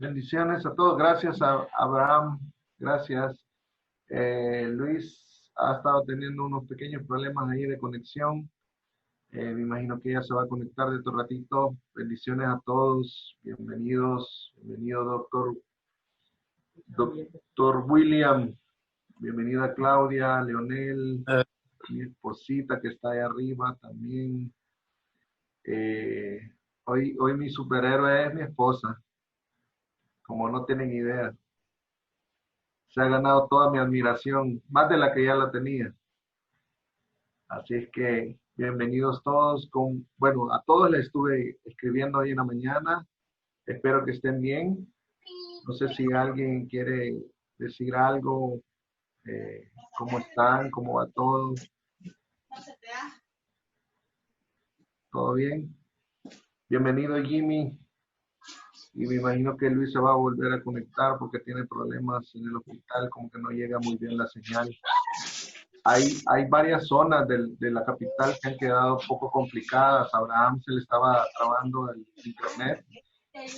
Bendiciones a todos. Gracias a Abraham. Gracias. Luis ha estado teniendo unos pequeños problemas ahí de conexión. Me imagino que ella se va a conectar de otro ratito. Bendiciones a todos. Bienvenidos. Bienvenido, doctor William. Bienvenida Claudia, Leonel, mi esposita que está ahí arriba también. Eh, hoy mi superhéroe es mi esposa, como no tienen idea. Se ha ganado toda mi admiración, más de la que ya la tenía. Así es que bienvenidos todos. Bueno, a todos les estuve escribiendo hoy en la mañana. Espero que estén bien. No sé si alguien quiere decir algo. ¿Cómo están? ¿Cómo va todo? ¿Todo bien? Bienvenido, Jimmy. Y me imagino que Luis se va a volver a conectar porque tiene problemas en el hospital, como que no llega muy bien la señal. Hay varias zonas de la capital que han quedado un poco complicadas. A Abraham se le estaba trabando el internet,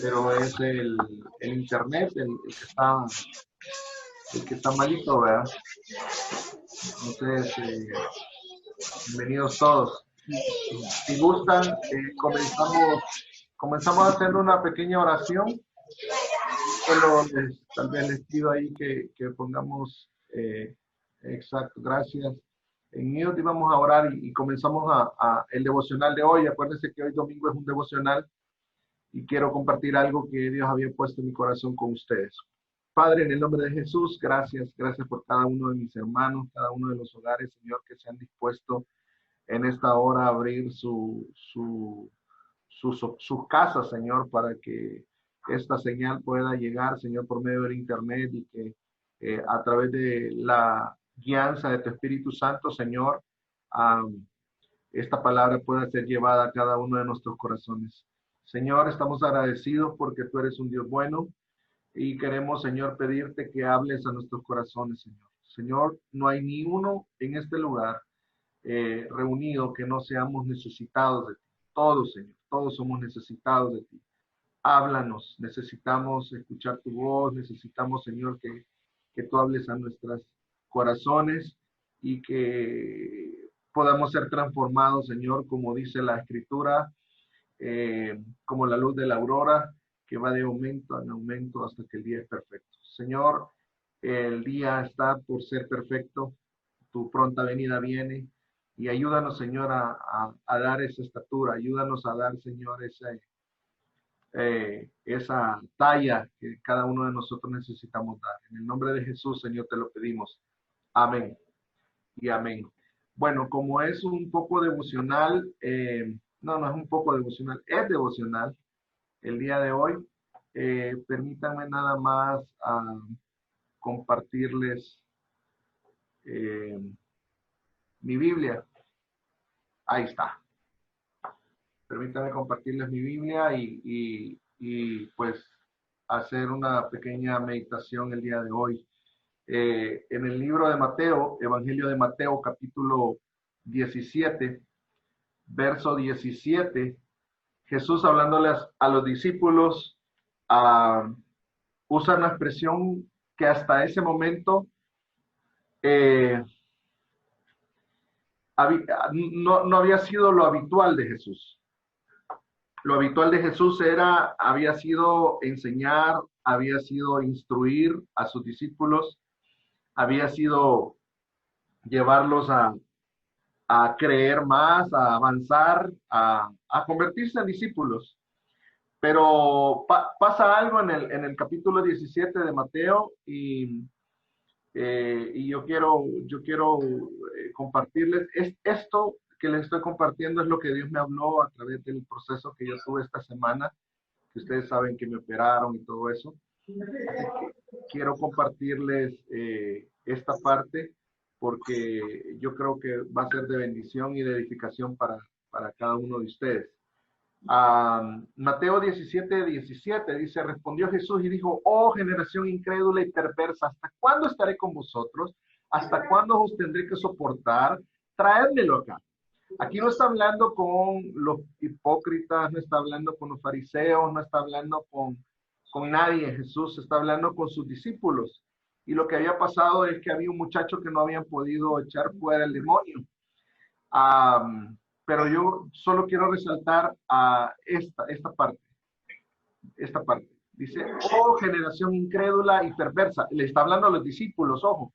pero es el internet el que está malito, ¿verdad? Entonces, bienvenidos todos. Si gustan, comenzamos haciendo una pequeña oración. Solo tal vez les pido ahí que pongamos, exacto, gracias. En mute vamos a orar y comenzamos el devocional de hoy. Acuérdense que hoy domingo es un devocional y quiero compartir algo que Dios había puesto en mi corazón con ustedes. Padre, en el nombre de Jesús, gracias por cada uno de mis hermanos, cada uno de los hogares, Señor, que se han dispuesto en esta hora a abrir sus casas, Señor, para que esta señal pueda llegar, Señor, por medio del internet y que a través de la guianza de tu Espíritu Santo, Señor, esta palabra pueda ser llevada a cada uno de nuestros corazones. Señor, estamos agradecidos porque tú eres un Dios bueno y queremos, Señor, pedirte que hables a nuestros corazones, Señor. Señor, no hay ni uno en este lugar reunido que no seamos necesitados de ti. Todos, Señor, todos somos necesitados de ti. Háblanos, necesitamos escuchar tu voz, necesitamos, Señor, que tú hables a nuestros corazones y que podamos ser transformados, Señor, como dice la Escritura, como la luz de la aurora, que va de aumento en aumento hasta que el día es perfecto. Señor, el día está por ser perfecto, tu pronta venida viene, y ayúdanos, Señor, a dar esa estatura, ayúdanos a dar, Señor, esa talla que cada uno de nosotros necesitamos dar. En el nombre de Jesús, Señor, te lo pedimos. Amén y amén. Bueno, como es un poco devocional, no es un poco devocional, es devocional el día de hoy. Permítanme nada más compartirles mi Biblia. Ahí está. Permítanme compartirles mi Biblia y pues hacer una pequeña meditación el día de hoy. En el libro de Mateo, Evangelio de Mateo, capítulo 17, verso 17, Jesús hablándoles a los discípulos, usa una expresión que hasta ese momento eh, no había sido lo habitual de Jesús. Lo habitual de Jesús había sido enseñar, había sido instruir a sus discípulos, había sido llevarlos a creer más, a avanzar, a convertirse en discípulos. Pero pasa algo en el capítulo 17 de Mateo y yo quiero compartirles esto que les estoy compartiendo es lo que Dios me habló a través del proceso que yo tuve esta semana, que ustedes saben que me operaron y todo eso. Así que quiero compartirles esta parte porque yo creo que va a ser de bendición y de edificación para cada uno de ustedes. Mateo 17, 17 dice, respondió Jesús y dijo, oh generación incrédula y perversa, ¿hasta cuándo estaré con vosotros? ¿Hasta cuándo os tendré que soportar? Traédmelo acá. Aquí no está hablando con los hipócritas, no está hablando con los fariseos, no está hablando con con nadie. Jesús está hablando con sus discípulos. Y lo que había pasado es que había un muchacho que no habían podido echar fuera el demonio. Pero yo solo quiero resaltar esta parte. Esta parte. Dice, oh generación incrédula y perversa. Le está hablando a los discípulos, ojo.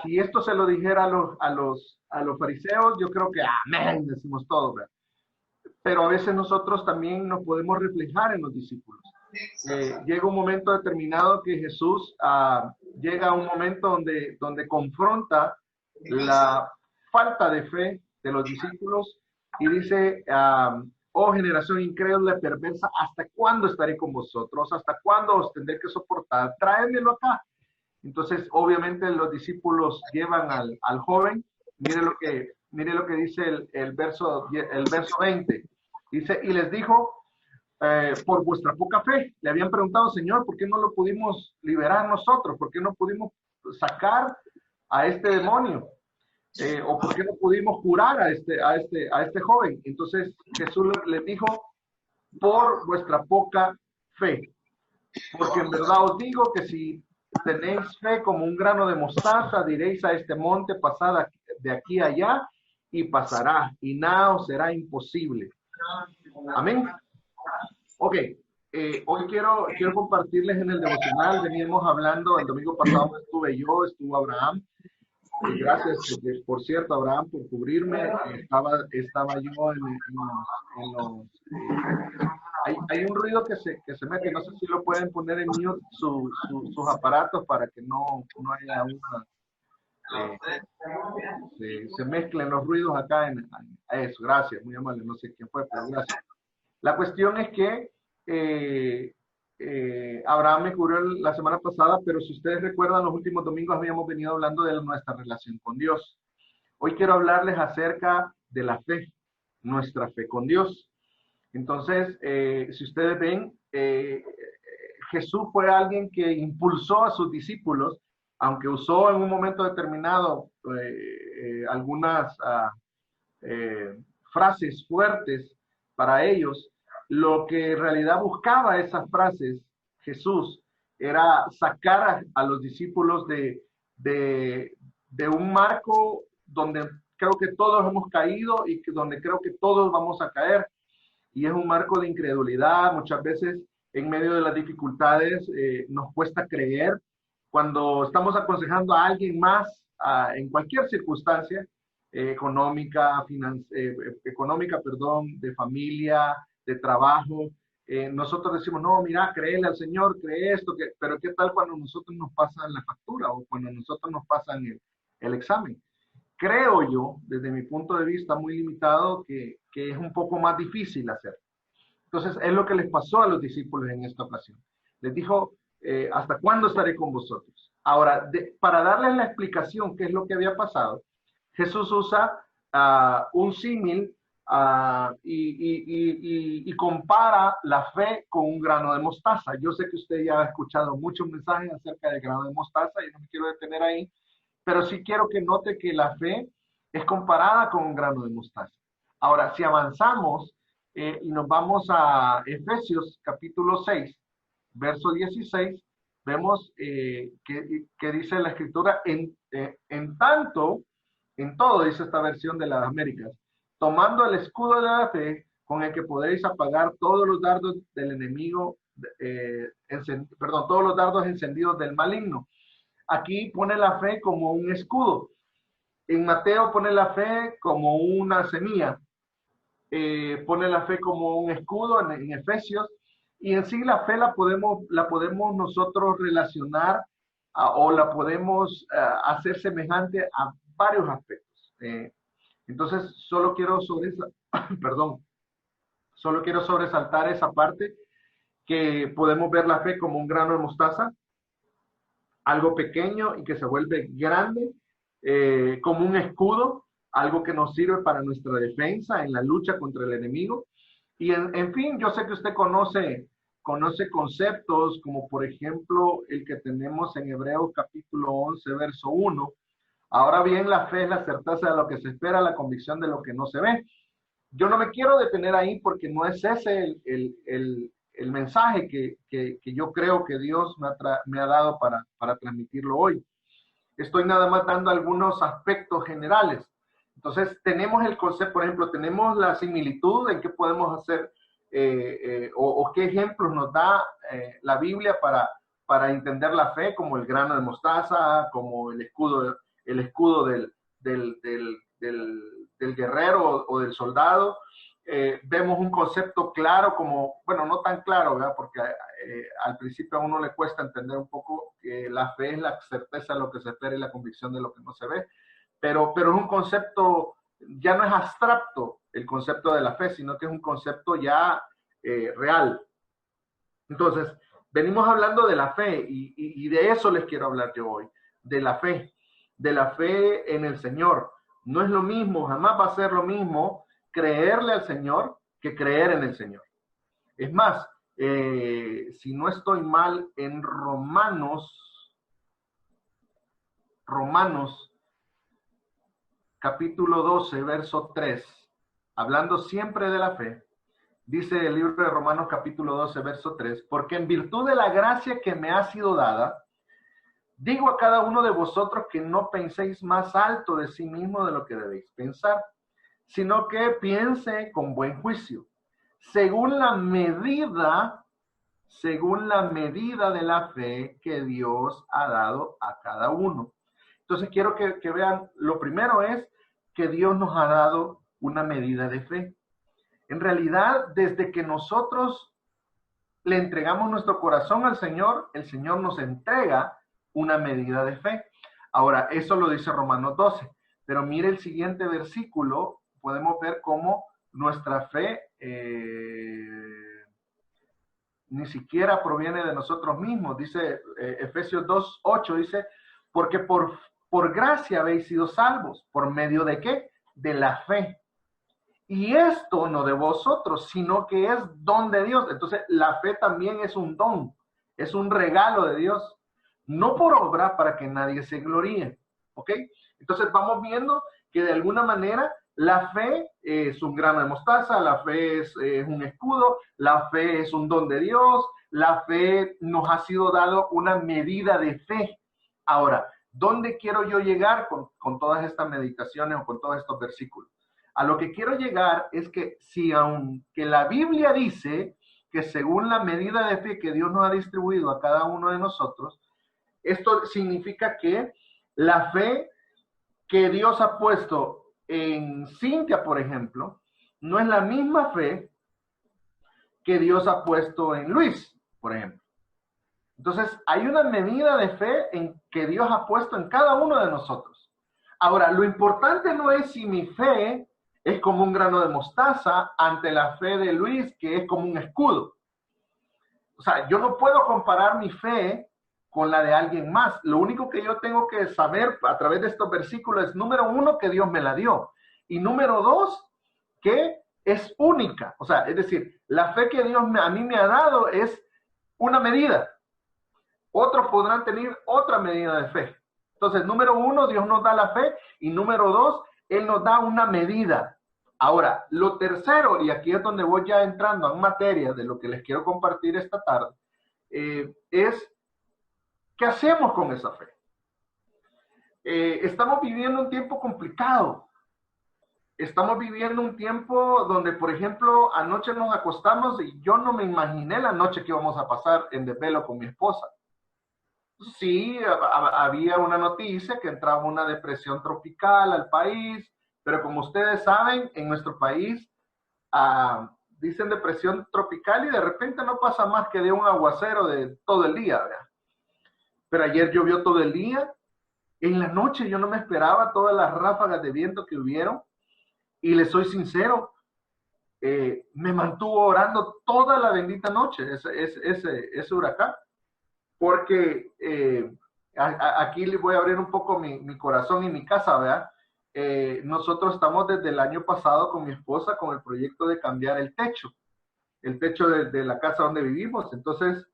Si esto se lo dijera a los fariseos, yo creo que amén, decimos todo, ¿verdad? Pero a veces nosotros también nos podemos reflejar en los discípulos. Llega un momento determinado que Jesús llega a un momento donde confronta la falta de fe de los discípulos y dice, oh generación incrédula y perversa, ¿hasta cuándo estaré con vosotros? ¿Hasta cuándo os tendré que soportar? Tráemelo acá. Entonces, obviamente, los discípulos llevan al joven. Mire lo que dice el verso 20. Dice, y les dijo, por vuestra poca fe. Le habían preguntado, Señor, ¿por qué no lo pudimos liberar nosotros? ¿Por qué no pudimos sacar a este demonio? ¿O por qué no pudimos curar a este joven? Entonces, Jesús les dijo, por vuestra poca fe. Porque en verdad os digo que si tenéis fe como un grano de mostaza, diréis a este monte, pasad de aquí a allá, y pasará, y nada os será imposible. Amén. Ok, hoy quiero compartirles en el devocional. Veníamos hablando, el domingo pasado estuvo Abraham. Gracias, por cierto, Abraham, por cubrirme. Estaba yo en los hay un ruido que se mete, no sé si lo pueden poner en mute sus aparatos para que no haya se mezclen los ruidos acá en eso. Gracias, muy amable, no sé quién fue, pero gracias. La cuestión es que Abraham me cubrió la semana pasada, pero si ustedes recuerdan, los últimos domingos habíamos venido hablando de nuestra relación con Dios. Hoy quiero hablarles acerca de la fe, nuestra fe con Dios. Entonces, si ustedes ven, Jesús fue alguien que impulsó a sus discípulos, aunque usó en un momento determinado algunas frases fuertes para ellos. Lo que en realidad buscaba esas frases, Jesús, era sacar a los discípulos de un marco donde creo que todos hemos caído y donde creo que todos vamos a caer. Y es un marco de incredulidad. Muchas veces en medio de las dificultades nos cuesta creer. Cuando estamos aconsejando a alguien más en cualquier circunstancia, económica, de familia, de trabajo, nosotros decimos, no, mira, créele al Señor, cree esto, pero ¿qué tal cuando nosotros nos pasan la factura o cuando nosotros nos pasan el examen? Creo yo, desde mi punto de vista muy limitado, que es un poco más difícil hacer. Entonces, es lo que les pasó a los discípulos en esta ocasión. Les dijo, ¿hasta cuándo estaré con vosotros? Ahora, para darles la explicación qué es lo que había pasado, Jesús usa un símil y compara la fe con un grano de mostaza. Yo sé que usted ya ha escuchado muchos mensajes acerca del grano de mostaza y no me quiero detener ahí, pero sí quiero que note que la fe es comparada con un grano de mostaza. Ahora, si avanzamos y nos vamos a Efesios capítulo 6, verso 16, vemos que dice la escritura, en tanto, en todo, dice esta versión de las Américas, tomando el escudo de la fe, con el que podréis apagar todos los dardos del enemigo, todos los dardos encendidos del maligno. Aquí pone la fe como un escudo. En Mateo pone la fe como una semilla. Pone la fe como un escudo en Efesios. Y en sí la fe la podemos nosotros relacionar o la podemos hacer semejante a varios aspectos. Entonces, solo quiero sobresaltar esa parte, que podemos ver la fe como un grano de mostaza, algo pequeño y que se vuelve grande, como un escudo, algo que nos sirve para nuestra defensa en la lucha contra el enemigo. Y en fin, yo sé que usted conoce conceptos como por ejemplo el que tenemos en Hebreos capítulo 11, verso 1. Ahora bien, la fe es la certeza de lo que se espera, la convicción de lo que no se ve. Yo no me quiero detener ahí porque no es ese el mensaje que yo creo que Dios me ha dado para transmitirlo hoy. Estoy nada más dando algunos aspectos generales. Entonces, tenemos el concepto, por ejemplo, tenemos la similitud en qué podemos hacer o qué ejemplos nos da la Biblia para entender la fe, como el grano de mostaza, como el escudo del guerrero o del soldado. Vemos un concepto claro como, bueno, no tan claro, ¿verdad? Porque al principio a uno le cuesta entender un poco que la fe es la certeza de lo que se espera y la convicción de lo que no se ve, pero es un concepto, ya no es abstracto el concepto de la fe, sino que es un concepto ya real. Entonces, venimos hablando de la fe y de eso les quiero hablar yo hoy, de la fe en el Señor. No es lo mismo, jamás va a ser lo mismo creerle al Señor que creer en el Señor. Es más, si no estoy mal, en Romanos capítulo 12, verso 3, hablando siempre de la fe, dice el libro de Romanos capítulo 12, verso 3, porque en virtud de la gracia que me ha sido dada, digo a cada uno de vosotros que no penséis más alto de sí mismo de lo que debéis pensar, sino que piense con buen juicio, según la medida de la fe que Dios ha dado a cada uno. Entonces quiero que vean, lo primero es que Dios nos ha dado una medida de fe. En realidad, desde que nosotros le entregamos nuestro corazón al Señor, el Señor nos entrega una medida de fe. Ahora, eso lo dice Romanos 12, pero mire el siguiente versículo, podemos ver cómo nuestra fe ni siquiera proviene de nosotros mismos. Dice Efesios 2:8, dice, porque por gracia habéis sido salvos. ¿Por medio de qué? De la fe. Y esto no de vosotros, sino que es don de Dios. Entonces, la fe también es un don, es un regalo de Dios. No por obra para que nadie se gloríe. ¿Ok? Entonces, vamos viendo que de alguna manera la fe es un grano de mostaza, la fe es un escudo, la fe es un don de Dios, la fe nos ha sido dado una medida de fe. Ahora, ¿dónde quiero yo llegar con todas estas meditaciones o con todos estos versículos? A lo que quiero llegar es que si aunque la Biblia dice que según la medida de fe que Dios nos ha distribuido a cada uno de nosotros, esto significa que la fe que Dios ha puesto en Cintia, por ejemplo, no es la misma fe que Dios ha puesto en Luis, por ejemplo. Entonces, hay una medida de fe en que Dios ha puesto en cada uno de nosotros. Ahora, lo importante no es si mi fe es como un grano de mostaza ante la fe de Luis, que es como un escudo. O sea, yo no puedo comparar mi fe con la de alguien más. Lo único que yo tengo que saber a través de estos versículos es, número uno, que Dios me la dio. Y número dos, que es única. O sea, es decir, la fe que Dios a mí me ha dado es una medida. Otros podrán tener otra medida de fe. Entonces, número uno, Dios nos da la fe. Y número dos, Él nos da una medida. Ahora, lo tercero, y aquí es donde voy ya entrando en materia de lo que les quiero compartir esta tarde, es ¿qué hacemos con esa fe? Estamos viviendo un tiempo complicado. Estamos viviendo un tiempo donde, por ejemplo, anoche nos acostamos y yo no me imaginé la noche que íbamos a pasar en desvelo con mi esposa. Sí, había una noticia que entraba una depresión tropical al país, pero como ustedes saben, en nuestro país dicen depresión tropical y de repente no pasa más que de un aguacero de todo el día, ¿verdad? Pero ayer llovió todo el día. En la noche yo no me esperaba todas las ráfagas de viento que hubieron. Y les soy sincero, me mantuvo orando toda la bendita noche ese huracán. Porque aquí les voy a abrir un poco mi corazón y mi casa, ¿verdad? Nosotros estamos desde el año pasado con mi esposa con el proyecto de cambiar el techo de la casa donde vivimos. Entonces,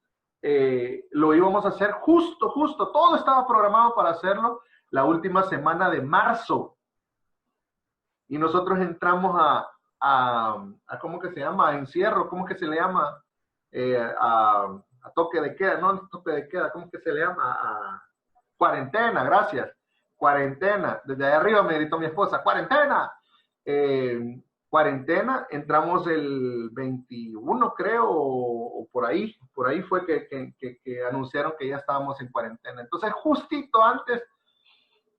lo íbamos a hacer justo, todo estaba programado para hacerlo la última semana de marzo. Y nosotros entramos a ¿cómo que se llama? A encierro, ¿cómo que se le llama? a toque de queda, no toque de queda, ¿cómo que se le llama? A cuarentena, gracias. Cuarentena. Desde ahí arriba me gritó mi esposa, cuarentena. Cuarentena, entramos el 21 creo, o por ahí fue que anunciaron que ya estábamos en cuarentena. Entonces, justito antes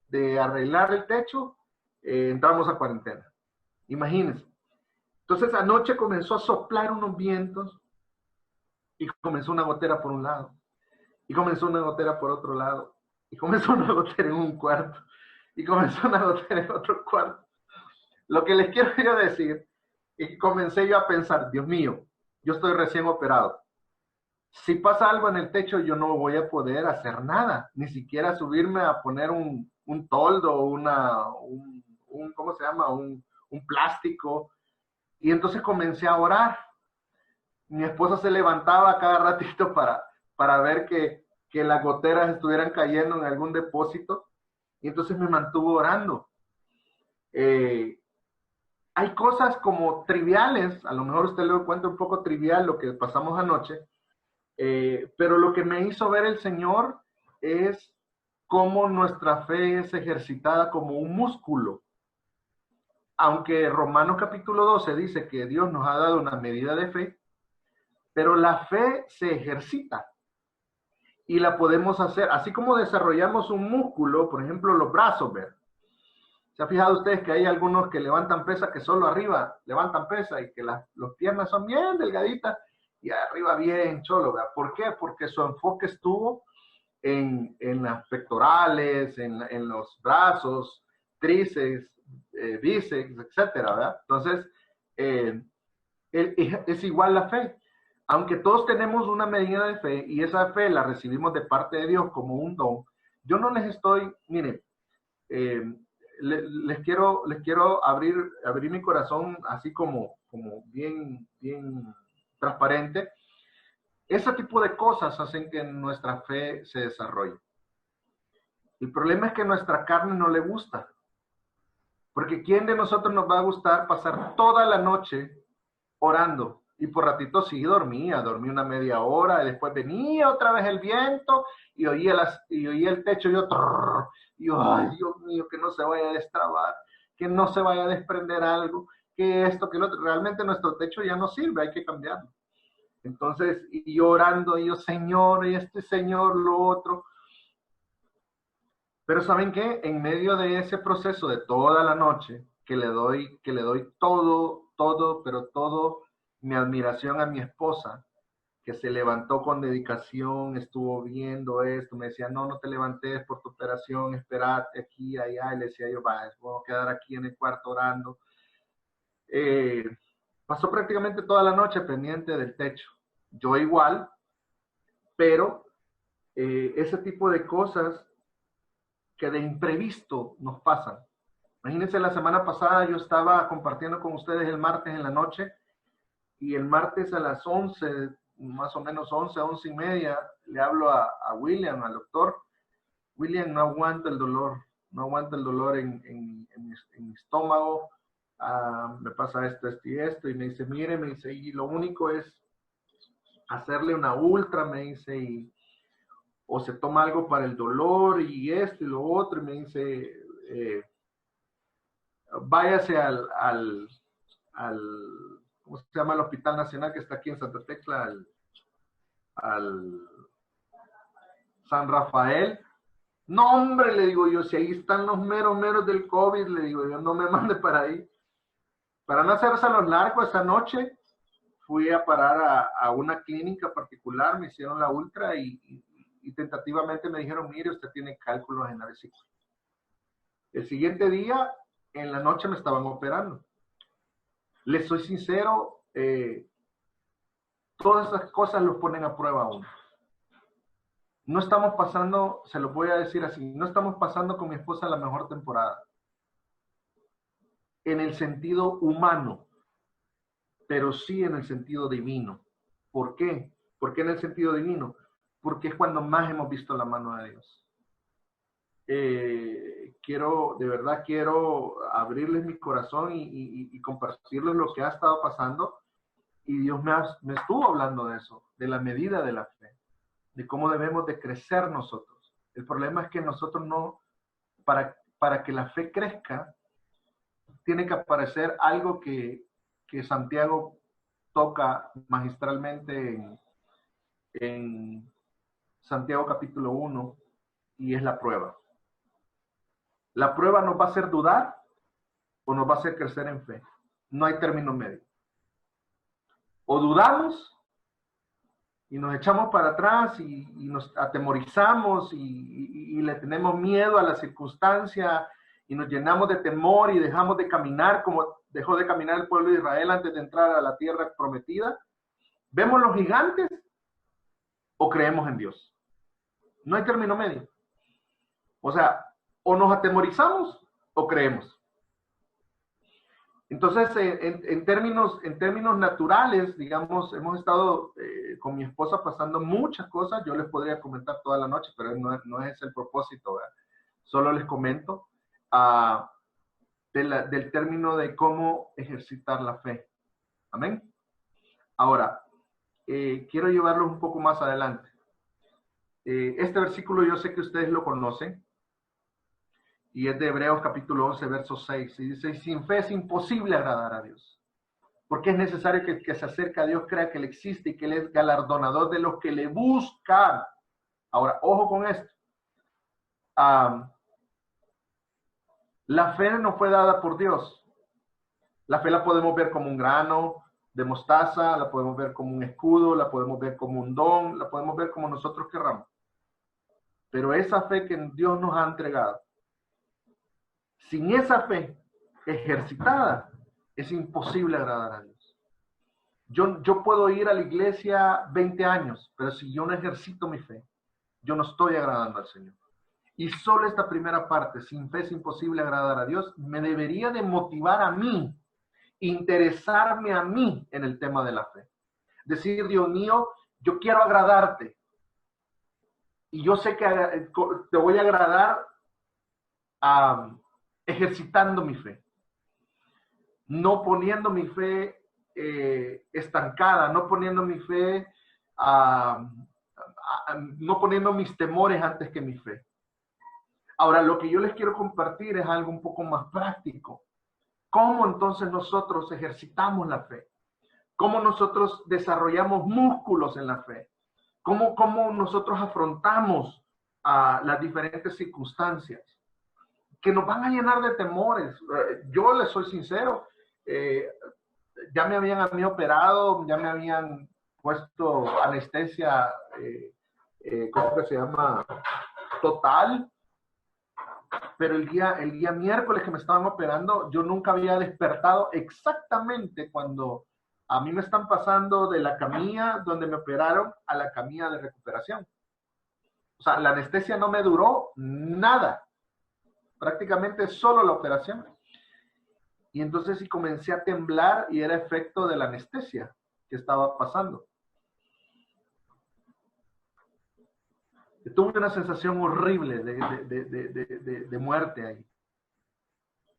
de arreglar el techo, entramos a cuarentena. Imagínense. Entonces, anoche comenzó a soplar unos vientos y comenzó una gotera por un lado, y comenzó una gotera por otro lado, y comenzó una gotera en un cuarto, y comenzó una gotera en otro cuarto. Lo que les quiero yo decir es que comencé yo a pensar, Dios mío, yo estoy recién operado. Si pasa algo en el techo, yo no voy a poder hacer nada, ni siquiera subirme a poner un toldo, ¿cómo se llama? Un plástico. Y entonces comencé a orar. Mi esposa se levantaba cada ratito para ver que las goteras estuvieran cayendo en algún depósito. Y entonces me mantuvo orando. Hay cosas como triviales, a lo mejor usted le cuenta un poco trivial lo que pasamos anoche, pero lo que me hizo ver el Señor es cómo nuestra fe es ejercitada como un músculo. Aunque Romanos capítulo 12 dice que Dios nos ha dado una medida de fe, pero la fe se ejercita y la podemos hacer, así como desarrollamos un músculo, por ejemplo, los brazos, ¿ver? ¿Se ha fijado ustedes que hay algunos que levantan pesa que solo arriba levantan pesa y que las piernas son bien delgaditas y arriba bien cholo, ¿verdad? ¿Por qué? Porque su enfoque estuvo en las pectorales, en los brazos, tríceps, bíceps, etcétera, ¿verdad? Entonces, es igual la fe. Aunque todos tenemos una medida de fe y esa fe la recibimos de parte de Dios como un don, yo no les estoy, miren, les quiero abrir mi corazón así como bien transparente. Ese tipo de cosas hacen que nuestra fe se desarrolle. El problema es que nuestra carne no le gusta. Porque ¿quién de nosotros nos va a gustar pasar toda la noche orando? Y por ratito sí dormí una media hora, y después venía otra vez el viento, y oía el techo, y yo, ay, Dios mío, que no se vaya a destrabar, que no se vaya a desprender algo, que esto, que lo otro. Realmente nuestro techo ya no sirve, hay que cambiarlo. Entonces, y yo orando, y yo, Señor, y Señor, lo otro. Pero ¿saben qué? En medio de ese proceso de toda la noche, que le doy todo, pero todo, mi admiración a mi esposa, que se levantó con dedicación, estuvo viendo esto, me decía, no te levantes por tu operación, esperate aquí, allá, y le decía yo, voy a quedar aquí en el cuarto orando. Pasó prácticamente toda la noche pendiente del techo. Yo igual, pero ese tipo de cosas que de imprevisto nos pasan. Imagínense, la semana pasada yo estaba compartiendo con ustedes el martes en la noche, y el martes a las 11, más o menos 11 y media, le hablo a William, al doctor. William, no aguanta el dolor en mi estómago, me pasa esto y esto, y me dice, mire, y lo único es hacerle una ultra, me dice, o se toma algo para el dolor, y esto y lo otro, y me dice, váyase al ¿cómo se llama? El Hospital Nacional que está aquí en Santa Tecla, al San Rafael. No, hombre, le digo yo, si ahí están los meros del COVID, le digo yo, no me mande para ahí. Para no hacerse a los largos, esa noche fui a parar a una clínica particular, me hicieron la ultra y tentativamente me dijeron, mire, usted tiene cálculos en la vesícula. El siguiente día, en la noche me estaban operando. Les soy sincero, todas esas cosas los ponen a prueba a uno. No estamos pasando, se lo voy a decir así, no estamos pasando con mi esposa la mejor temporada. En el sentido humano, pero sí en el sentido divino. ¿Por qué? ¿Por qué en el sentido divino? Porque es cuando más hemos visto la mano de Dios. De verdad quiero abrirles mi corazón y compartirles lo que ha estado pasando. Dios me estuvo hablando de eso, de la medida de la fe, de cómo debemos de crecer nosotros. El problema es que nosotros no, para que la fe crezca, tiene que aparecer algo que Santiago toca magistralmente en Santiago capítulo 1, y es la prueba. La prueba nos va a hacer dudar o nos va a hacer crecer en fe. No hay término medio. O dudamos y nos echamos para atrás y nos atemorizamos y le tenemos miedo a la circunstancia y nos llenamos de temor y dejamos de caminar como dejó de caminar el pueblo de Israel antes de entrar a la tierra prometida. ¿Vemos los gigantes o creemos en Dios? No hay término medio. O sea, o nos atemorizamos o creemos. Entonces, en términos naturales, digamos, hemos estado con mi esposa pasando muchas cosas. Yo les podría comentar toda la noche, pero no es el propósito, ¿verdad? Solo les comento del término de cómo ejercitar la fe. Amén. Ahora, quiero llevarlos un poco más adelante. Este versículo yo sé que ustedes lo conocen. Y es de Hebreos capítulo 11, verso 6. Y dice, sin fe es imposible agradar a Dios. Porque es necesario que el que se acerca a Dios crea que Él existe y que Él es galardonador de los que le buscan. Ahora, ojo con esto. La fe no fue dada por Dios. La fe la podemos ver como un grano de mostaza, la podemos ver como un escudo, la podemos ver como un don, la podemos ver como nosotros querramos. Pero esa fe que Dios nos ha entregado, sin esa fe ejercitada, es imposible agradar a Dios. Yo puedo ir a la iglesia 20 años, pero si yo no ejercito mi fe, yo no estoy agradando al Señor. Y solo esta primera parte, sin fe es imposible agradar a Dios, me debería de motivar a mí, interesarme a mí en el tema de la fe. Decir, Dios mío, yo quiero agradarte. Y yo sé que te voy a agradar ejercitando mi fe, no poniendo mi fe estancada, no poniendo mi fe, no poniendo mis temores antes que mi fe. Ahora, lo que yo les quiero compartir es algo un poco más práctico. ¿Cómo entonces nosotros ejercitamos la fe? ¿Cómo nosotros desarrollamos músculos en la fe? ¿Cómo nosotros afrontamos las diferentes circunstancias que nos van a llenar de temores? Yo les soy sincero, ya me habían a mí operado, ya me habían puesto anestesia, ¿cómo que se llama? Total. Pero el día miércoles que me estaban operando, yo nunca había despertado exactamente cuando a mí me están pasando de la camilla donde me operaron a la camilla de recuperación. O sea, la anestesia no me duró nada, prácticamente solo la operación. Y entonces sí comencé a temblar y era efecto de la anestesia que estaba pasando. Tuve una sensación horrible de muerte ahí.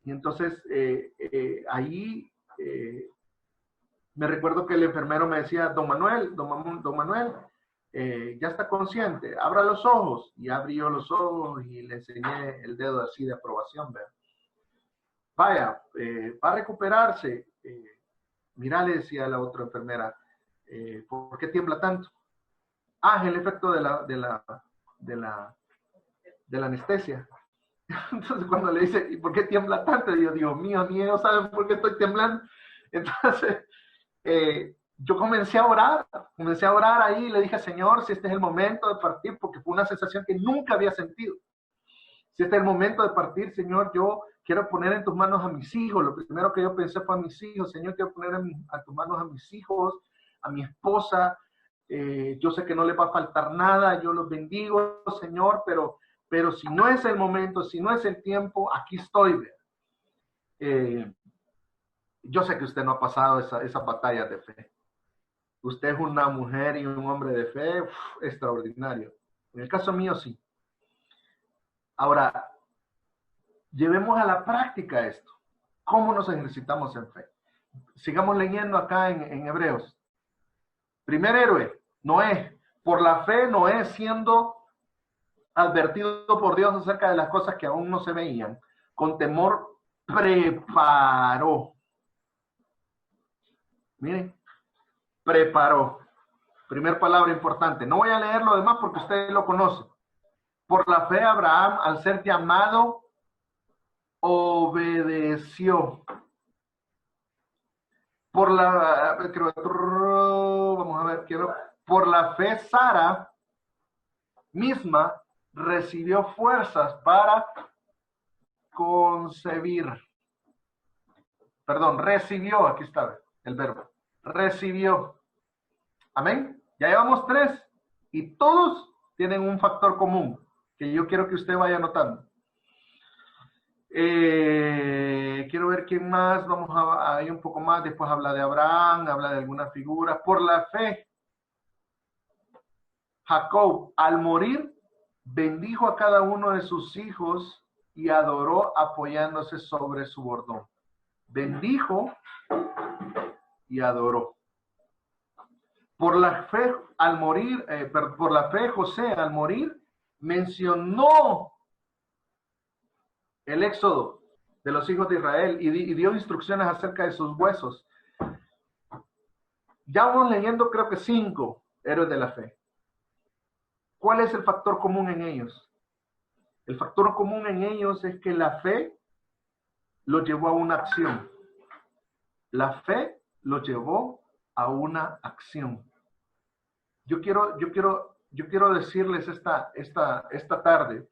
Y entonces ahí me recuerdo que el enfermero me decía, don Manuel, ya está consciente, abra los ojos. Y abrió los ojos y le enseñé el dedo así de aprobación, ¿verdad? Vaya, va a recuperarse. Mira, le decía a la otra enfermera, ¿por qué tiembla tanto? Es el efecto de la anestesia. Entonces cuando le dice, ¿y por qué tiembla tanto? Digo, Dios mío, ni ellos saben por qué estoy temblando. Entonces yo comencé a orar ahí y le dije, Señor, si este es el momento de partir, porque fue una sensación que nunca había sentido. Si este es el momento de partir, Señor, yo quiero poner en tus manos a mis hijos. Lo primero que yo pensé fue a mis hijos. Señor, quiero poner a tus manos a mis hijos, a mi esposa. Yo sé que no les va a faltar nada. Yo los bendigo, Señor, pero si no es el momento, si no es el tiempo, aquí estoy. Yo sé que usted no ha pasado esa batalla de fe. Usted es una mujer y un hombre de fe extraordinario. En el caso mío, sí. Ahora, llevemos a la práctica esto. ¿Cómo nos ejercitamos en fe? Sigamos leyendo acá en Hebreos. Primer héroe, Noé. Por la fe, Noé, siendo advertido por Dios acerca de las cosas que aún no se veían, con temor preparó. Miren, preparó. Primer palabra importante. No voy a leer lo demás porque ustedes lo conocen. Por la fe, Abraham, al ser llamado, obedeció. Por la, vamos a ver, por la fe, Sara misma recibió fuerzas para concebir. Perdón, recibió, aquí está el verbo. Recibió. Amén. Ya llevamos 3 y todos tienen un factor común que yo quiero que usted vaya anotando. Quiero ver quién más. Vamos a ir un poco más. Después habla de Abraham, habla de algunas figuras. Por la fe, Jacob, al morir, bendijo a cada uno de sus hijos y adoró apoyándose sobre su bordón. Bendijo y adoró. Por la fe, al morir, por la fe, José, al morir, mencionó el éxodo de los hijos de Israel y dio instrucciones acerca de sus huesos. Ya vamos leyendo, creo que 5 héroes de la fe. ¿Cuál es el factor común en ellos? El factor común en ellos es que la fe los llevó a una acción. La fe los llevó a una acción. Yo quiero decirles esta tarde,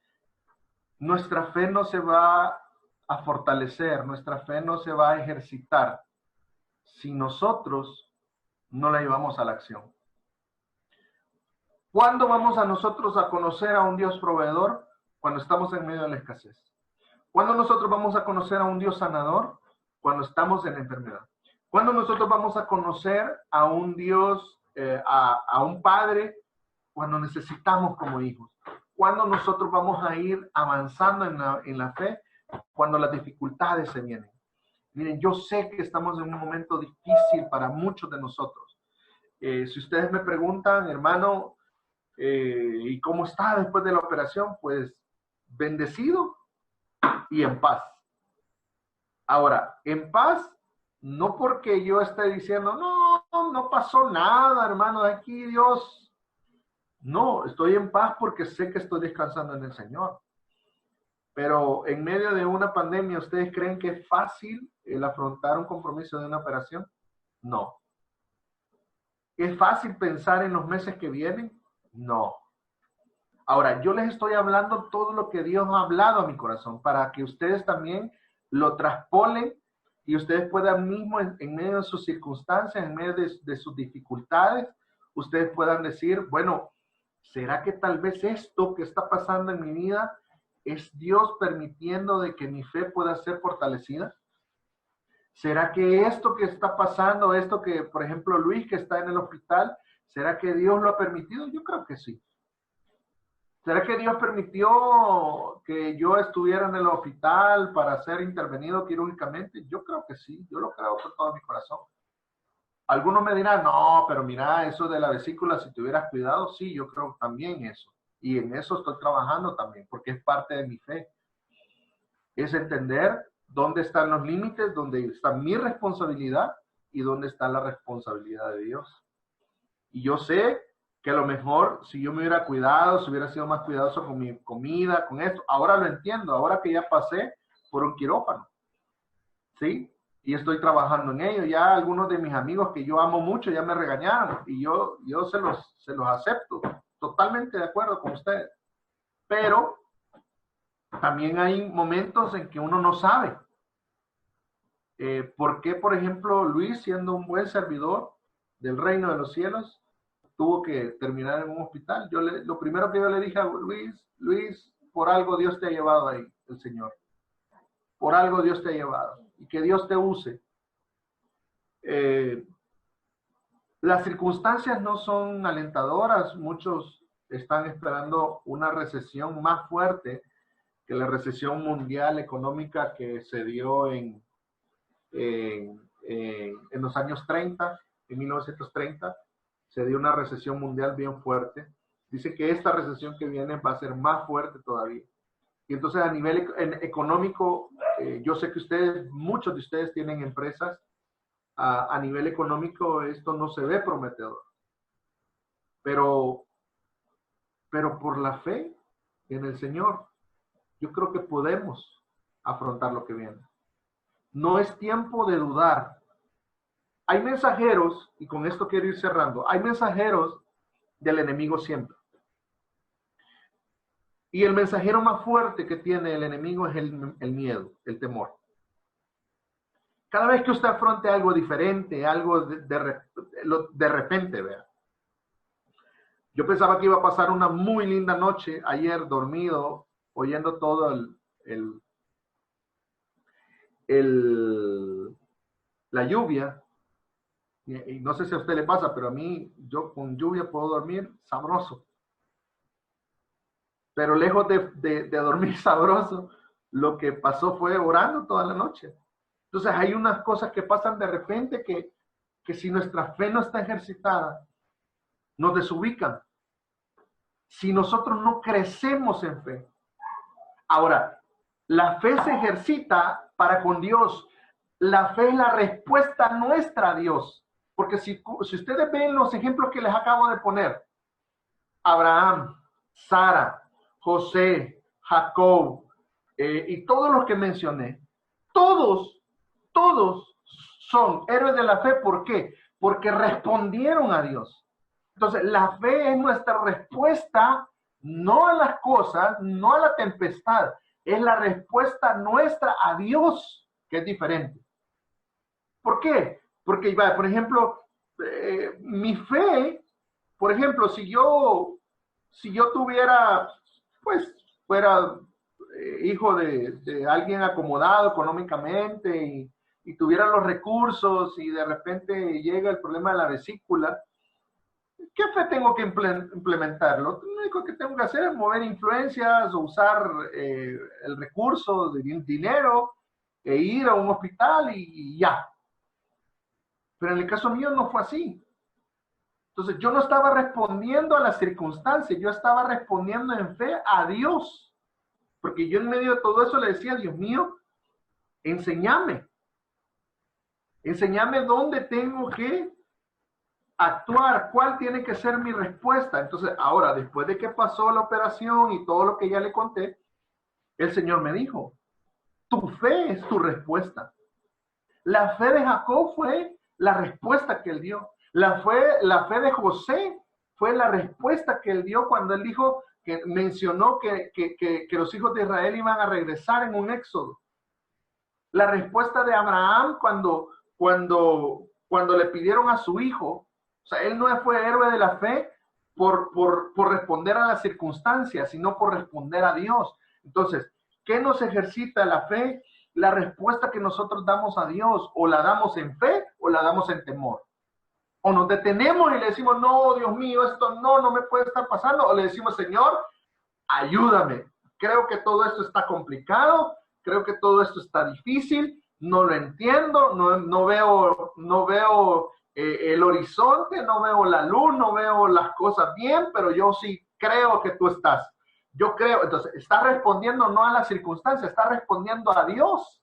nuestra fe no se va a fortalecer, nuestra fe no se va a ejercitar si nosotros no la llevamos a la acción. ¿Cuándo vamos a nosotros a conocer a un Dios proveedor? Cuando estamos en medio de la escasez. ¿Cuándo nosotros vamos a conocer a un Dios sanador? Cuando estamos en la enfermedad. ¿Cuándo nosotros vamos a conocer a un Dios, a un Padre? Cuando necesitamos como hijos. ¿Cuándo nosotros vamos a ir avanzando en la fe? Cuando las dificultades se vienen. Miren, yo sé que estamos en un momento difícil para muchos de nosotros. Si ustedes me preguntan, hermano, ¿y cómo está después de la operación? Pues bendecido y en paz. Ahora, en paz, no porque yo esté diciendo, no pasó nada, hermano, de aquí Dios. No, estoy en paz porque sé que estoy descansando en el Señor. Pero en medio de una pandemia, ¿ustedes creen que es fácil el afrontar un compromiso de una operación? No. ¿Es fácil pensar en los meses que vienen? No. Ahora, yo les estoy hablando todo lo que Dios ha hablado a mi corazón para que ustedes también lo traspolen y ustedes puedan mismo en medio de sus circunstancias, en medio de sus dificultades, ustedes puedan decir, bueno, ¿será que tal vez esto que está pasando en mi vida es Dios permitiendo de que mi fe pueda ser fortalecida? ¿Será que esto que está pasando, esto que, por ejemplo, Luis que está en el hospital, ¿será que Dios lo ha permitido? Yo creo que sí. ¿Será que Dios permitió que yo estuviera en el hospital para ser intervenido quirúrgicamente? Yo creo que sí, yo lo creo con todo mi corazón. Algunos me dirán, no, pero mira, eso de la vesícula, si te hubieras cuidado, sí, yo creo también eso. Y en eso estoy trabajando también, porque es parte de mi fe. Es entender dónde están los límites, dónde está mi responsabilidad y dónde está la responsabilidad de Dios. Y yo sé que a lo mejor si yo me hubiera cuidado, si hubiera sido más cuidadoso con mi comida, con esto, ahora lo entiendo, ahora que ya pasé por un quirófano, ¿sí? Y estoy trabajando en ello. Ya algunos de mis amigos que yo amo mucho ya me regañaron y yo se los acepto, totalmente de acuerdo con ustedes. Pero también hay momentos en que uno no sabe. ¿Por qué, por ejemplo, Luis, siendo un buen servidor del reino de los cielos, tuvo que terminar en un hospital? Lo primero que yo le dije a Luis, por algo Dios te ha llevado ahí, el Señor. Por algo Dios te ha llevado. Y que Dios te use. Las circunstancias no son alentadoras. Muchos están esperando una recesión más fuerte que la recesión mundial económica que se dio en los años 30, en 1930. se dio una recesión mundial bien fuerte. Dice que esta recesión que viene va a ser más fuerte todavía. Y entonces a nivel económico, yo sé que ustedes, muchos de ustedes tienen empresas. A nivel económico esto no se ve prometedor. Pero por la fe en el Señor, yo creo que podemos afrontar lo que viene. No es tiempo de dudar. Hay mensajeros, y con esto quiero ir cerrando, hay mensajeros del enemigo siempre. Y el mensajero más fuerte que tiene el enemigo es el miedo, el temor. Cada vez que usted afronte algo diferente, algo de repente, vea. Yo pensaba que iba a pasar una muy linda noche ayer dormido, oyendo todo la lluvia. Y no sé si a usted le pasa, pero a mí, yo con lluvia puedo dormir sabroso. Pero lejos de dormir sabroso, lo que pasó fue orando toda la noche. Entonces hay unas cosas que pasan de repente que si nuestra fe no está ejercitada, nos desubican. Si nosotros no crecemos en fe. Ahora, la fe se ejercita para con Dios. La fe es la respuesta nuestra a Dios. Porque si ustedes ven los ejemplos que les acabo de poner, Abraham, Sara, José, Jacob, y todos los que mencioné, todos son héroes de la fe. ¿Por qué? Porque respondieron a Dios. Entonces, la fe es nuestra respuesta, no a las cosas, no a la tempestad, es la respuesta nuestra a Dios, que es diferente. ¿Por qué? Porque, por ejemplo, mi fe, por ejemplo, si yo tuviera, pues, fuera hijo de alguien acomodado económicamente y tuviera los recursos y de repente llega el problema de la vesícula, ¿qué fe tengo que implementar? Lo único que tengo que hacer es mover influencias o usar el recurso de dinero e ir a un hospital y ya. Pero en el caso mío no fue así. Entonces yo no estaba respondiendo a las circunstancias, yo estaba respondiendo en fe a Dios. Porque yo en medio de todo eso le decía, Dios mío, enséñame. Enséñame dónde tengo que actuar, cuál tiene que ser mi respuesta. Entonces, ahora, después de que pasó la operación y todo lo que ya le conté, el Señor me dijo, tu fe es tu respuesta. La fe de Jacob fue la respuesta que él dio. La fe de José fue la respuesta que él dio cuando él dijo, que mencionó que los hijos de Israel iban a regresar en un éxodo. La respuesta de Abraham cuando le pidieron a su hijo. O sea, él no fue héroe de la fe por responder a las circunstancias, sino por responder a Dios. Entonces, ¿qué nos ejercita la fe? La respuesta que nosotros damos a Dios, o la damos en fe o la damos en temor. O nos detenemos y le decimos, no, Dios mío, esto no me puede estar pasando. O le decimos, Señor, ayúdame. Creo que todo esto está complicado, creo que todo esto está difícil, no lo entiendo, no veo el horizonte, no veo la luz, no veo las cosas bien, pero yo sí creo que tú estás. Yo creo, entonces, está respondiendo no a las circunstancias, está respondiendo a Dios.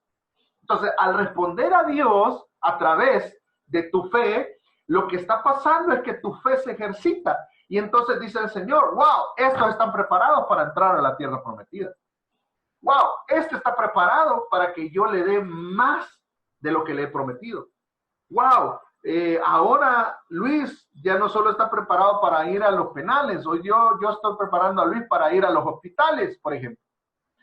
Entonces, al responder a Dios a través de tu fe, lo que está pasando es que tu fe se ejercita. Y entonces dice el Señor, wow, estos están preparados para entrar a la tierra prometida. Wow, este está preparado para que yo le dé más de lo que le he prometido. Wow, ahora Luis ya no solo está preparado para ir a los penales, hoy yo estoy preparando a Luis para ir a los hospitales, por ejemplo.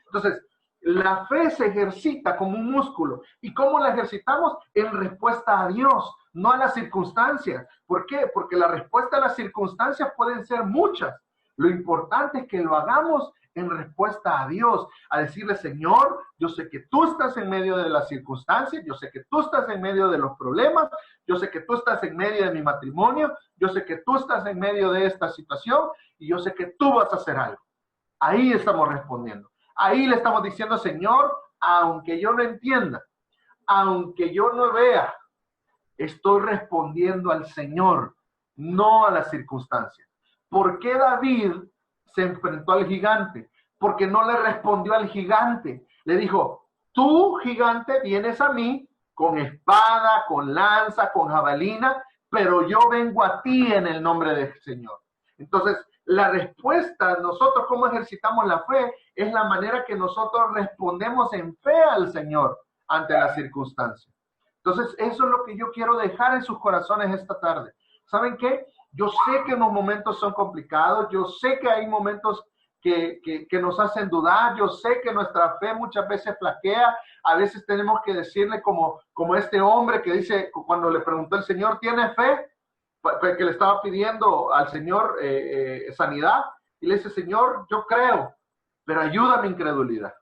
Entonces, la fe se ejercita como un músculo. ¿Y cómo la ejercitamos? En respuesta a Dios, no a las circunstancias. ¿Por qué? Porque la respuesta a las circunstancias pueden ser muchas. Lo importante es que lo hagamos en respuesta a Dios, a decirle, Señor, yo sé que tú estás en medio de las circunstancias, yo sé que tú estás en medio de los problemas, yo sé que tú estás en medio de mi matrimonio, yo sé que tú estás en medio de esta situación y yo sé que tú vas a hacer algo. Ahí estamos respondiendo. Ahí le estamos diciendo, Señor, aunque yo no entienda, aunque yo no vea, estoy respondiendo al Señor no a las circunstancias. ¿Por qué David se enfrentó al gigante? Porque no le respondió al gigante. Le dijo, tú, gigante, vienes a mí con espada, con lanza, con jabalina, pero yo vengo a ti en el nombre del Señor. Entonces, la respuesta, nosotros cómo ejercitamos la fe, es la manera que nosotros respondemos en fe al Señor ante las circunstancias. Entonces, eso es lo que yo quiero dejar en sus corazones esta tarde. ¿Saben qué? Yo sé que los momentos son complicados, yo sé que hay momentos que nos hacen dudar, yo sé que nuestra fe muchas veces flaquea, a veces tenemos que decirle como este hombre que dice, cuando le preguntó el Señor, ¿tiene fe? Que le estaba pidiendo al Señor sanidad, y le dice, Señor, yo creo, pero ayuda a mi incredulidad.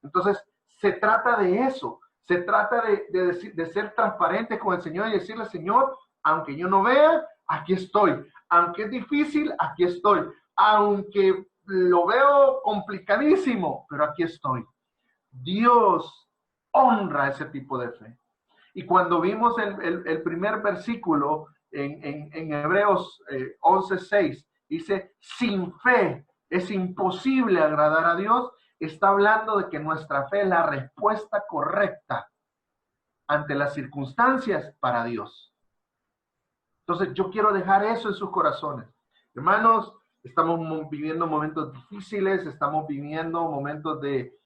Entonces, se trata de eso, se trata de ser transparente con el Señor y decirle, Señor, aunque yo no vea, aquí estoy. Aunque es difícil, aquí estoy. Aunque lo veo complicadísimo, pero aquí estoy. Dios honra ese tipo de fe. Y cuando vimos el primer versículo en Hebreos 11:6, dice, sin fe es imposible agradar a Dios, está hablando de que nuestra fe es la respuesta correcta ante las circunstancias para Dios. Entonces yo quiero dejar eso en sus corazones. Hermanos, estamos viviendo momentos difíciles, estamos viviendo momentos de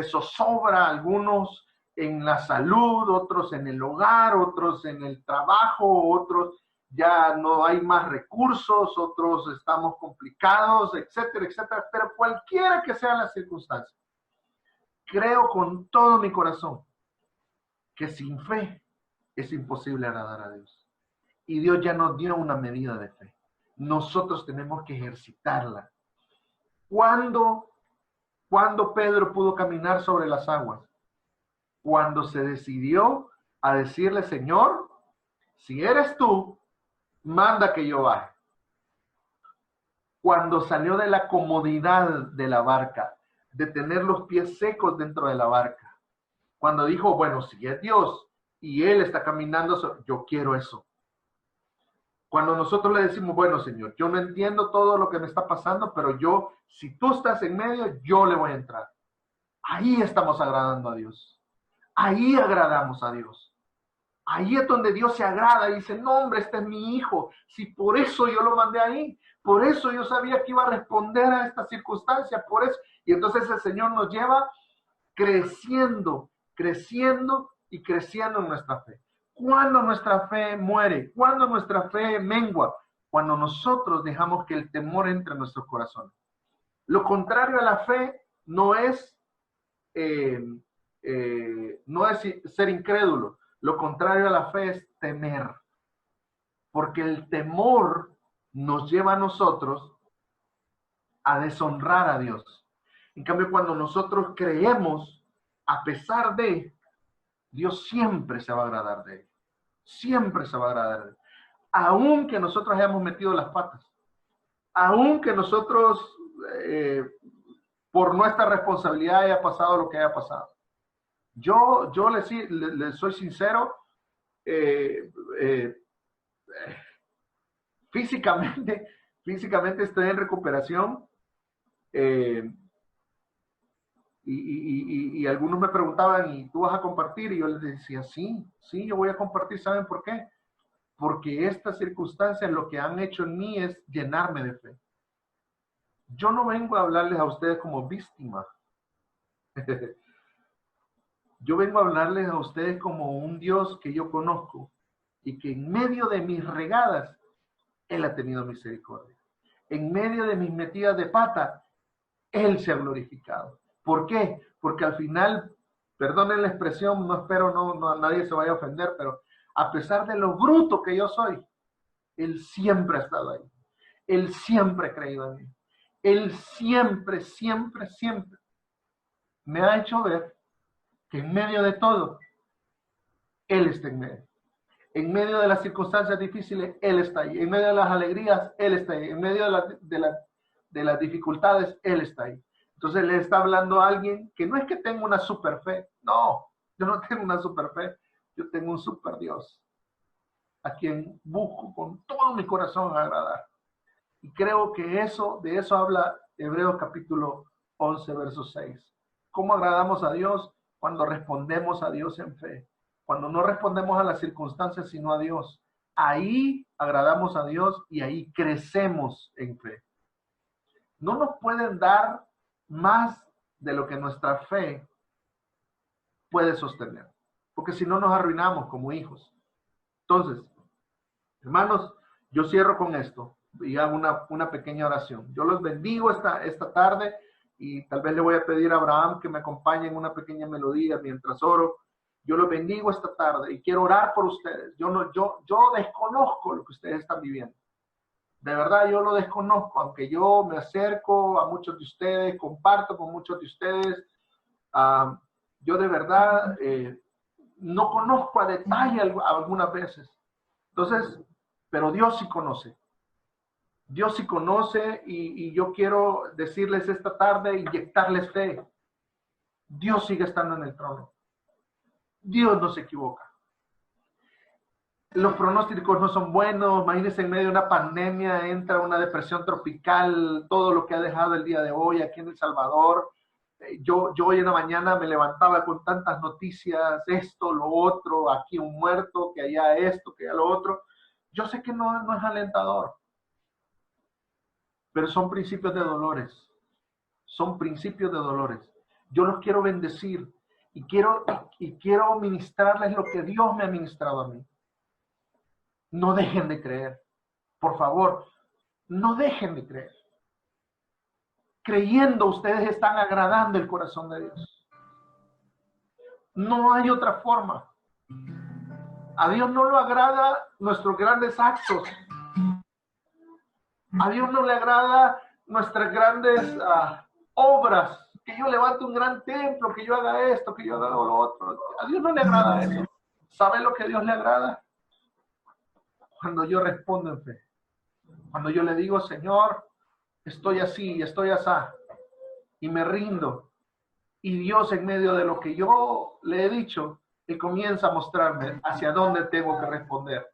zozobra, algunos en la salud, otros en el hogar, otros en el trabajo, otros ya no hay más recursos, otros estamos complicados, etcétera, etcétera. Pero cualquiera que sea la circunstancia, creo con todo mi corazón que sin fe es imposible agradar a Dios. Y Dios ya nos dio una medida de fe. Nosotros tenemos que ejercitarla. ¿Cuándo Pedro pudo caminar sobre las aguas? Cuando se decidió a decirle, Señor, si eres tú, manda que yo baje. Cuando salió de la comodidad de la barca, de tener los pies secos dentro de la barca. Cuando dijo, bueno, si es Dios y Él está caminando, yo quiero eso. Cuando nosotros le decimos, bueno, Señor, yo no entiendo todo lo que me está pasando, pero yo, si tú estás en medio, yo le voy a entrar. Ahí estamos agradando a Dios. Ahí agradamos a Dios. Ahí es donde Dios se agrada y dice, no, hombre, este es mi hijo. Si por eso yo lo mandé ahí, por eso yo sabía que iba a responder a esta circunstancia, por eso. Y entonces el Señor nos lleva creciendo, creciendo y creciendo en nuestra fe. ¿Cuándo nuestra fe muere? ¿Cuándo nuestra fe mengua? Cuando nosotros dejamos que el temor entre en nuestros corazones. Lo contrario a la fe no es ser incrédulo. Lo contrario a la fe es temer. Porque el temor nos lleva a nosotros a deshonrar a Dios. En cambio, cuando nosotros creemos, a pesar de, Dios siempre se va a agradar de él. Siempre se va a agradar de él. Aunque nosotros hayamos metido las patas. Aunque nosotros, por nuestra responsabilidad, haya pasado lo que haya pasado. Yo le soy sincero, físicamente estoy en recuperación. Y algunos me preguntaban, ¿y tú vas a compartir? Y yo les decía, sí, yo voy a compartir. ¿Saben por qué? Porque estas circunstancias lo que han hecho en mí es llenarme de fe. Yo no vengo a hablarles a ustedes como víctima. Yo vengo a hablarles a ustedes como un Dios que yo conozco y que en medio de mis regadas, Él ha tenido misericordia. En medio de mis metidas de pata, Él se ha glorificado. ¿Por qué? Porque al final, perdonen la expresión, no espero nadie se vaya a ofender, pero a pesar de lo bruto que yo soy, Él siempre ha estado ahí. Él siempre ha creído en mí. Él siempre me ha hecho ver que en medio de todo, Él está en medio. En medio de las circunstancias difíciles, Él está ahí. En medio de las alegrías, Él está ahí. En medio de las dificultades, Él está ahí. Entonces le está hablando a alguien que no es que tenga una super fe. No, yo no tengo una super fe. Yo tengo un super Dios. a quien busco con todo mi corazón agradar. Y creo que de eso habla Hebreos capítulo 11, verso 6. ¿Cómo agradamos a Dios? Cuando respondemos a Dios en fe. Cuando no respondemos a las circunstancias, sino a Dios. Ahí agradamos a Dios y ahí crecemos en fe. No nos pueden dar más de lo que nuestra fe puede sostener, porque si no nos arruinamos como hijos. Entonces, hermanos, yo cierro con esto y hago una pequeña oración. Yo los bendigo esta tarde y tal vez le voy a pedir a Abraham que me acompañe en una pequeña melodía mientras oro. Yo los bendigo esta tarde y quiero orar por ustedes. Yo desconozco lo que ustedes están viviendo. De verdad, yo lo desconozco, aunque yo me acerco a muchos de ustedes, comparto con muchos de ustedes. Yo de verdad no conozco a detalle algunas veces. Entonces, pero Dios sí conoce. Dios sí conoce y yo quiero decirles esta tarde, inyectarles fe. Dios sigue estando en el trono. Dios no se equivoca. Los pronósticos no son buenos. Imagínense, en medio de una pandemia entra una depresión tropical, todo lo que ha dejado el día de hoy aquí en El Salvador. Yo hoy en la mañana me levantaba con tantas noticias, esto, lo otro, aquí un muerto, que allá esto, que allá lo otro. Yo sé que no es alentador, pero son principios de dolores. Son principios de dolores. Yo los quiero bendecir y quiero ministrarles lo que Dios me ha ministrado a mí. No dejen de creer. Por favor, no dejen de creer. Creyendo, ustedes están agradando el corazón de Dios. No hay otra forma. A Dios no le agrada nuestros grandes actos. A Dios no le agrada nuestras grandes obras. Que yo levante un gran templo, que yo haga esto, que yo haga lo otro. A Dios no le agrada eso. ¿Sabe lo que a Dios le agrada? Cuando yo respondo en fe. Cuando yo le digo, Señor, estoy así, estoy asá, y me rindo. Y Dios, en medio de lo que yo le he dicho, Él comienza a mostrarme hacia dónde tengo que responder.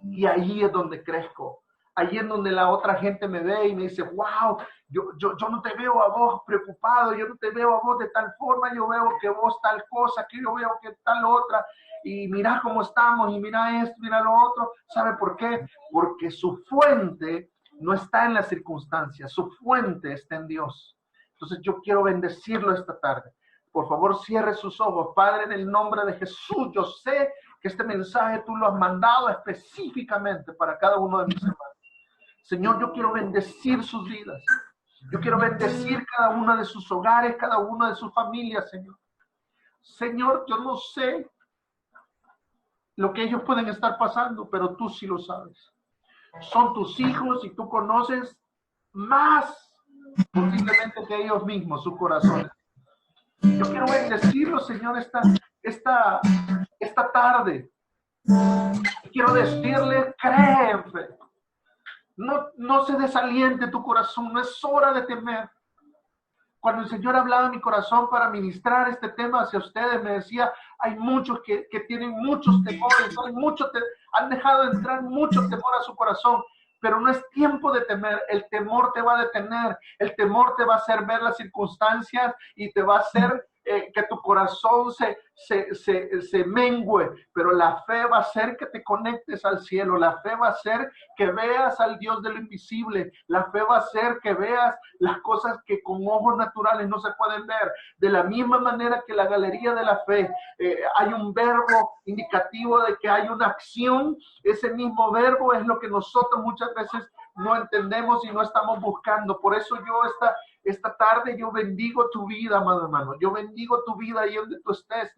Y ahí es donde crezco. Ahí es donde la otra gente me ve y me dice, wow, yo no te veo a vos preocupado, yo no te veo a vos de tal forma, yo veo que vos tal cosa, que yo veo que tal otra, y mira cómo estamos, y mira esto, mira lo otro. ¿Sabe por qué? Porque su fuente no está en las circunstancias, su fuente está en Dios. Entonces yo quiero bendecirlo esta tarde. Por favor, cierre sus ojos. Padre, en el nombre de Jesús, yo sé que este mensaje tú lo has mandado específicamente para cada uno de mis hermanos. Señor, yo quiero bendecir sus vidas. Yo quiero bendecir cada uno de sus hogares, cada una de sus familias, Señor. Señor, yo no sé lo que ellos pueden estar pasando, pero tú sí lo sabes. Son tus hijos y tú conoces más posiblemente que ellos mismos, sus corazones. Yo quiero bendecirlos, Señor, esta tarde. Quiero decirles, cree en fe. No se desaliente tu corazón, no es hora de temer. Cuando el Señor hablaba en mi corazón para ministrar este tema hacia ustedes, me decía, hay muchos que tienen muchos temores, han dejado de entrar mucho temor a su corazón, pero no es tiempo de temer. El temor te va a detener, el temor te va a hacer ver las circunstancias y te va a hacer que tu corazón se mengue, pero la fe va a hacer que te conectes al cielo, la fe va a hacer que veas al Dios de lo invisible, la fe va a hacer que veas las cosas que con ojos naturales no se pueden ver. De la misma manera que la galería de la fe, hay un verbo indicativo de que hay una acción, ese mismo verbo es lo que nosotros muchas veces no entendemos y no estamos buscando. Por eso yo esta tarde yo bendigo tu vida, amado hermano. Yo bendigo tu vida ahí donde tú estés.